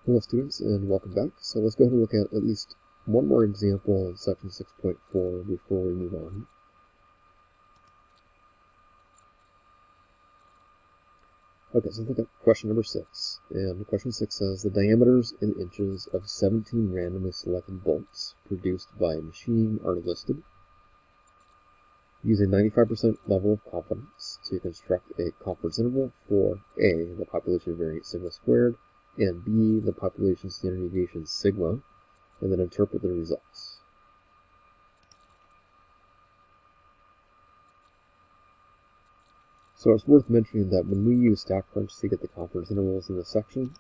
Hello students and welcome back. So let's go ahead and look at least one more example in section 6.4 before we move on. Okay, so let's look at question number 6. And question 6 says, the diameters in inches of 17 randomly selected bolts produced by a machine are listed. Use a 95% level of confidence to construct a confidence interval for A, the population variance sigma squared, and B, the population standard deviation sigma, and then interpret the results. So it's worth mentioning that when we use StackCrunch to get the confidence intervals in this section,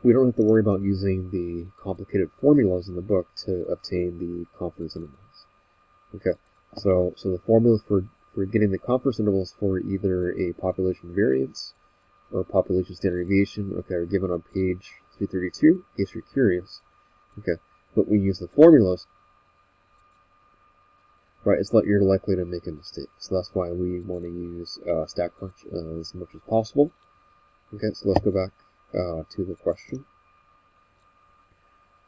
we don't have to worry about using the complicated formulas in the book to obtain the confidence intervals. Okay, so the formulas for getting the confidence intervals for either a population variance or population standard deviation, okay, are given on page 332, in case you're curious. Okay, but we use the formulas, right, it's you're likely to make a mistake. So that's why we want to use StackCrunch as much as possible. Okay, so let's go back to the question.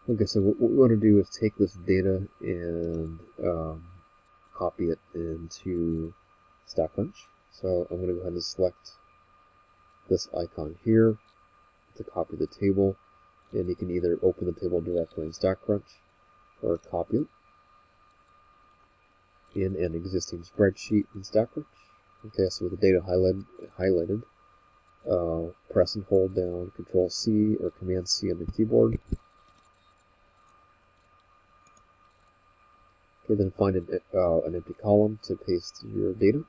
Okay, so what we want to do is take this data and copy it into StackCrunch. So I'm going to go ahead and select this icon here to copy the table, and you can either open the table directly in StackCrunch or copy it in an existing spreadsheet in StackCrunch. Okay, so with the data highlighted, press and hold down Control-C or Command-C on the keyboard. Okay, then find an empty column to paste your data.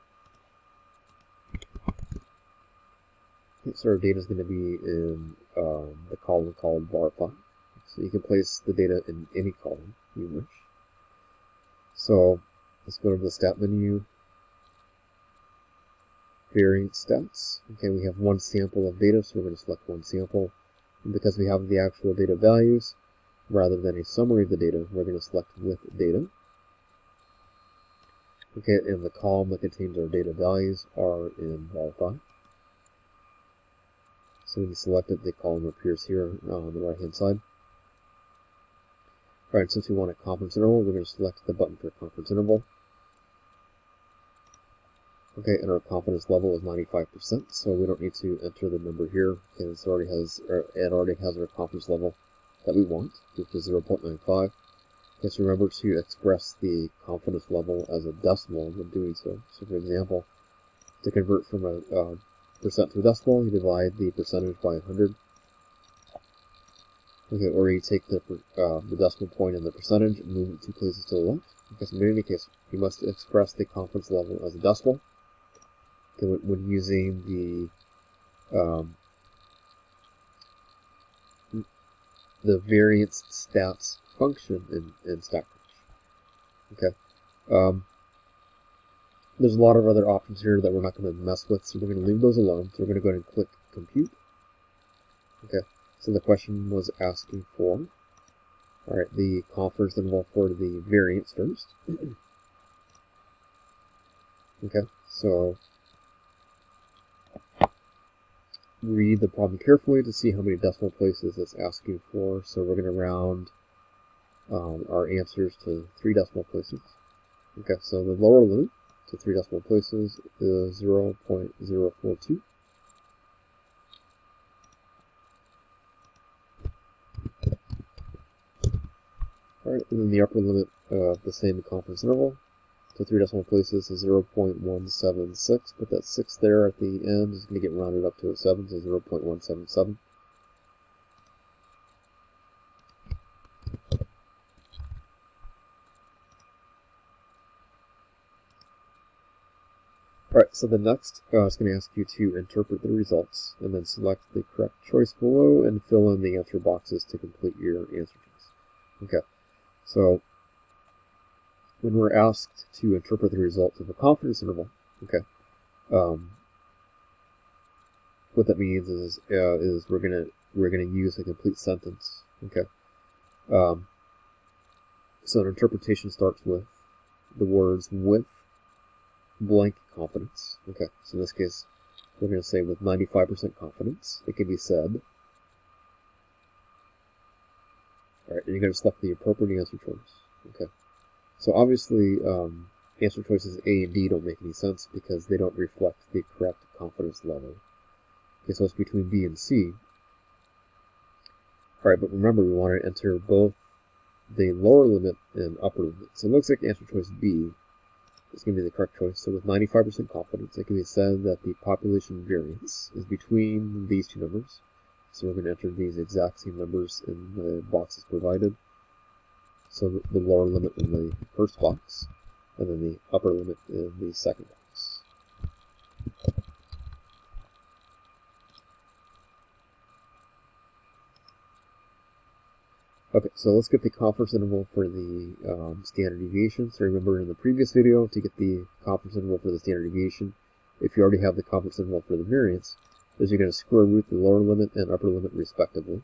Okay, so our data is going to be in the column called var5. So you can place the data in any column you wish. So let's go to the stat menu, variance stats. Okay, we have one sample of data, so we're going to select one sample. And because we have the actual data values, rather than a summary of the data, we're going to select with data. Okay, and the column that contains our data values are in var5. So when you select it, the column appears here on the right-hand side. Alright, since we want a confidence interval, we're going to select the button for confidence interval. Okay, and our confidence level is 95%, so we don't need to enter the number here, because it already has our confidence level that we want, which is 0.95. Just remember to express the confidence level as a decimal when doing so. So for example, to convert from a percent to a decimal, you divide the percentage by 100. Okay, or you take the decimal point and the percentage and move it 2 places to the left. Okay, so in any case, you must express the confidence level as a decimal. Okay, when using the variance stats function in StackCrunch. Okay. There's a lot of other options here that we're not going to mess with, so we're going to leave those alone. So we're going to go ahead and click Compute. Okay, so the question was asking for, alright, the confidence interval for the variance first. Okay, so read the problem carefully to see how many decimal places it's asking for. So we're going to round our answers to 3 decimal places. Okay, so the lower limit to 3 decimal places is 0.042. Alright, and then the upper limit of the same confidence interval to 3 decimal places is 0.176, but that 6 there at the end is going to get rounded up to a 7, so 0.177. Alright, so the next is going to ask you to interpret the results, and then select the correct choice below and fill in the answer boxes to complete your answer choice. Okay, so when we're asked to interpret the results of a confidence interval, okay, what that means is we're gonna use a complete sentence. Okay, so an interpretation starts with the words with blank confidence. Okay, so in this case, we're going to say with 95% confidence, it can be said. Alright, and you're going to select the appropriate answer choice. Okay. So obviously, answer choices A and D don't make any sense because they don't reflect the correct confidence level. Okay, so it's between B and C. Alright, but remember we want to enter both the lower limit and upper limit. So it looks like answer choice B is going to be the correct choice. So with 95% confidence, it can be said that the population variance is between these two numbers. So we're going to enter these exact same numbers in the boxes provided. So the lower limit in the first box, and then the upper limit in the second box. Okay, so let's get the confidence interval for the standard deviation. So remember in the previous video, to get the confidence interval for the standard deviation, if you already have the confidence interval for the variance, is you're going to square root the lower limit and upper limit respectively.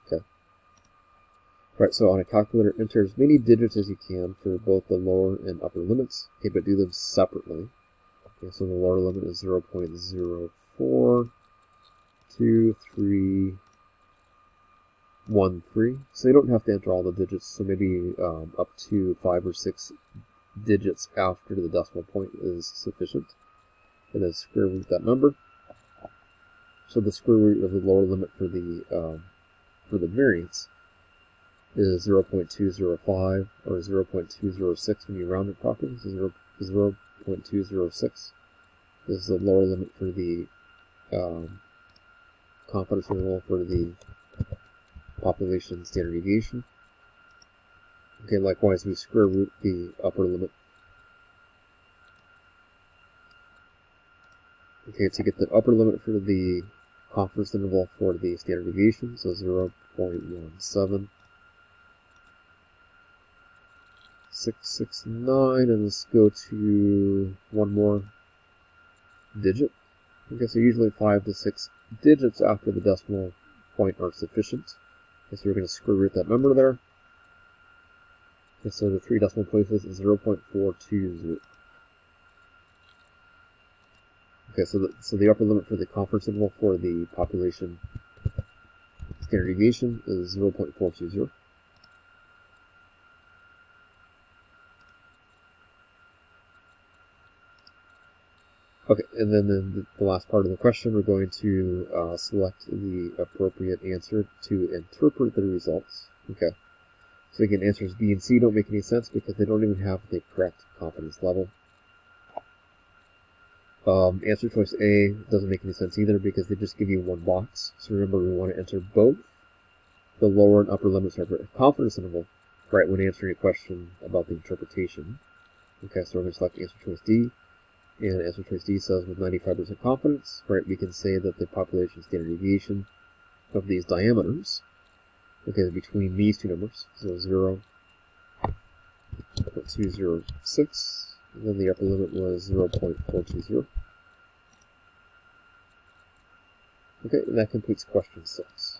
Okay. Right, so on a calculator, enter as many digits as you can for both the lower and upper limits, okay, but do them separately. Okay, so the lower limit is 0.042313. So you don't have to enter all the digits, so maybe up to 5 or 6 digits after the decimal point is sufficient. And then square root that number. So the square root of the lower limit for the variance is 0.205 or 0.206 when you round it properly. So 0.206 is the lower limit for the confidence interval for the population standard deviation. Okay, likewise we square root the upper limit. Okay, to get the upper limit for the confidence interval for the standard deviation, so 0.17669, and let's go to one more digit. Okay, so usually 5 to 6 digits after the decimal point are sufficient. Okay, so we're going to square root that number there. Okay, so the 3 decimal places is 0.420. Okay, so the upper limit for the confidence interval for the population standard deviation is 0.420. Okay, and then in the last part of the question, we're going to select the appropriate answer to interpret the results. Okay, so again, answers B and C don't make any sense because they don't even have the correct confidence level. Answer choice A doesn't make any sense either because they just give you one box. So remember, we want to enter both the lower and upper limits of a confidence interval, right, when answering a question about the interpretation. Okay, so we're going to select answer choice D, and answer choice D says with 95% confidence, right, we can say that the population standard deviation of these diameters, okay, is between these two numbers, so 0.206, and then the upper limit was 0.420. Okay, and that completes question 6.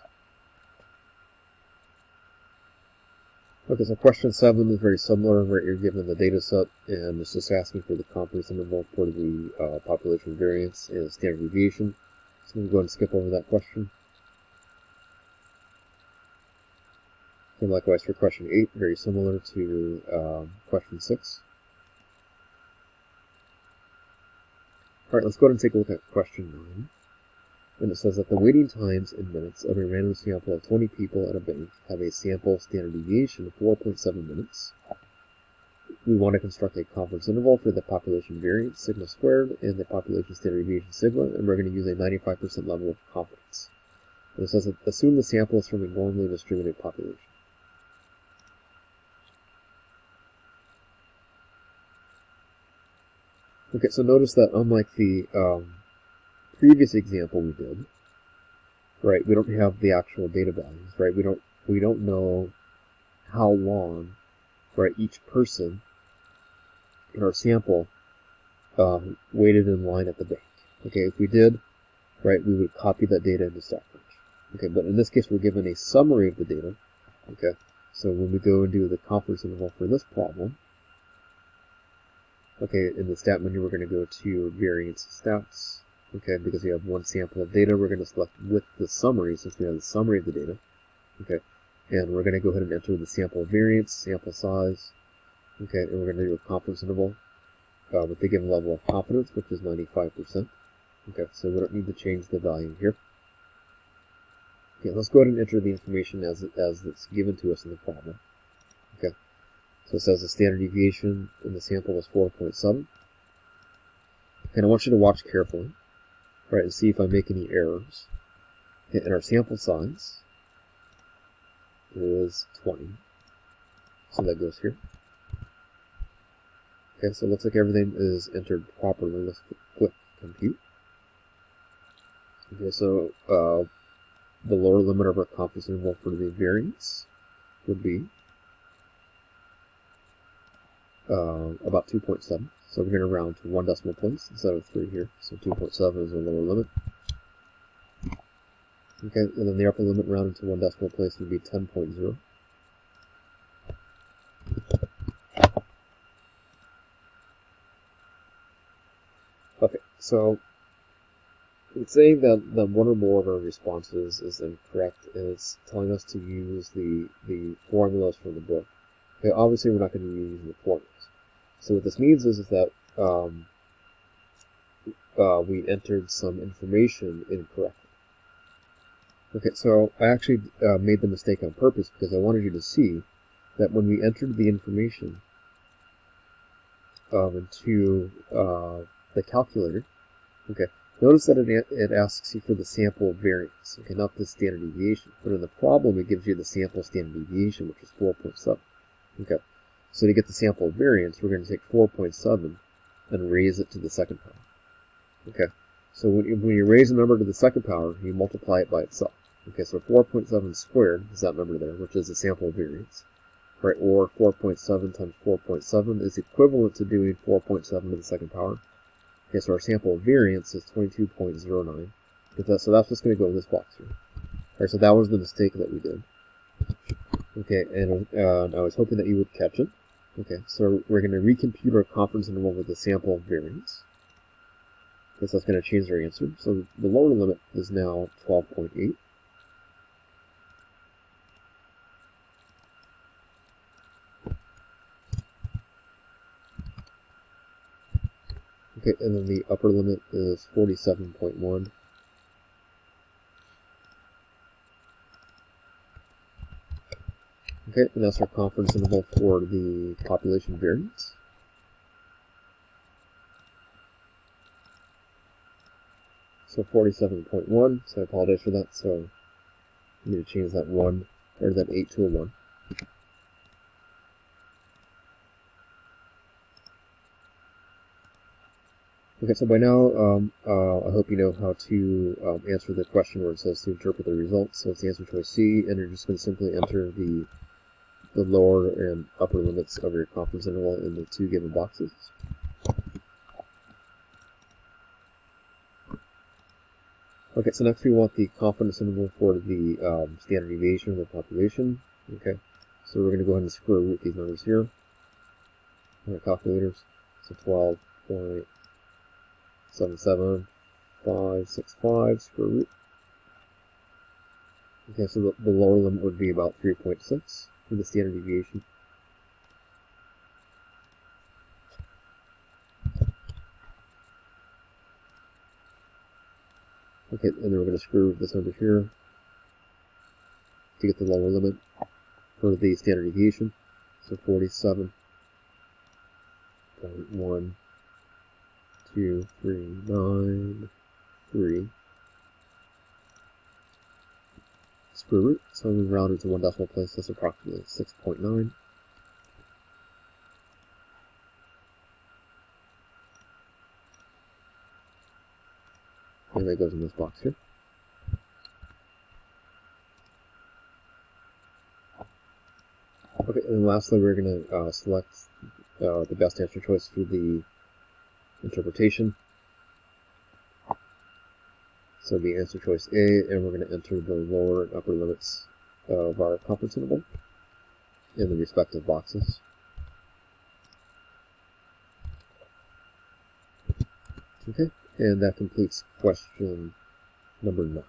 Okay, so question 7 is very similar, where you're given the data set, and it's just asking for the confidence interval for the population variance and standard deviation. So I'm going to go ahead and skip over that question. And likewise for question 8, very similar to question 6. Alright, let's go ahead and take a look at question 9. And it says that the waiting times in minutes of a random sample of 20 people at a bank have a sample standard deviation of 4.7 minutes. We want to construct a confidence interval for the population variance, sigma squared, and the population standard deviation, sigma, and we're going to use a 95% level of confidence. And it says that assume the sample is from a normally distributed population. Okay, so notice that unlike the previous example we did, right, we don't have the actual data values, right? We don't know how long, right, each person in our sample waited in line at the bank. Okay, if we did, right, we would copy that data into StatBranch. Okay, but in this case, we're given a summary of the data. Okay, so when we go and do the confidence interval for this problem, okay, in the stat menu, we're going to go to variance stats, Okay, because we have one sample of data, we're going to select with the summary, since we have the summary of the data. Okay, and we're going to go ahead and enter the sample variance, sample size. Okay, and we're going to do a confidence interval with the given level of confidence, which is 95%. Okay, so we don't need to change the value here. Okay, let's go ahead and enter the information as it's given to us in the problem. Okay, so it says the standard deviation in the sample was 4.7. And I want you to watch carefully, right, and see if I make any errors. Okay, and our sample size is 20. So that goes here. Okay, so it looks like everything is entered properly. Let's click compute. Okay, so the lower limit of our confidence interval for the variance would be about 2.7. So we're going to round to 1 decimal place instead of 3 here. So 2.7 is the lower limit. Okay, and then the upper limit rounded to 1 decimal place would be 10.0. Okay, so it's saying that one or more of our responses is incorrect, and it's telling us to use the formulas from the book. Okay, obviously we're not going to be using the formulas. So what this means is that we entered some information incorrectly. Okay, so I actually made the mistake on purpose because I wanted you to see that when we entered the information into the calculator, okay, notice that it asks you for the sample variance, okay, not the standard deviation. But in the problem, it gives you the sample standard deviation, which is 4.7. Okay, so to get the sample variance, we're going to take 4.7 and raise it to the second power. Okay, so when you raise a number to the second power, you multiply it by itself. Okay, so 4.7 squared is that number there, which is the sample variance. Right, or 4.7 times 4.7 is equivalent to doing 4.7 to the second power. Okay, so our sample variance is 22.09. So that's what's going to go in this box here. Alright, so that was the mistake that we did. Okay, and I was hoping that you would catch it. Okay, so we're going to recompute our confidence interval with the sample variance. Okay, so that's going to change our answer. So the lower limit is now 12.8. Okay, and then the upper limit is 47.1. Okay, and that's our confidence interval for the population variance. So 47.1, so I apologize for that, so I need to change that 1, or that 8 to a 1. Okay, so by now, I hope you know how to answer the question where it says to interpret the results. So it's the answer choice C, and you're just going to simply enter the lower and upper limits of your confidence interval in the 2 given boxes. Okay, so next we want the confidence interval for the standard deviation of the population. Okay, so we're going to go ahead and square root these numbers here on our calculators. So 12.77565 square root. Okay, so the lower limit would be about 3.6 for the standard deviation. Okay, and then we're going to square root this number here to get the lower limit for the standard deviation. So 47.12393 square root. So we rounded to 1 decimal place. That's approximately 6.9. And that goes in this box here. Okay, and then lastly, we're going to select the best answer choice for the interpretation. So the answer choice A, and we're going to enter the lower and upper limits of our confidence interval in the respective boxes. Okay, And that completes question number 9.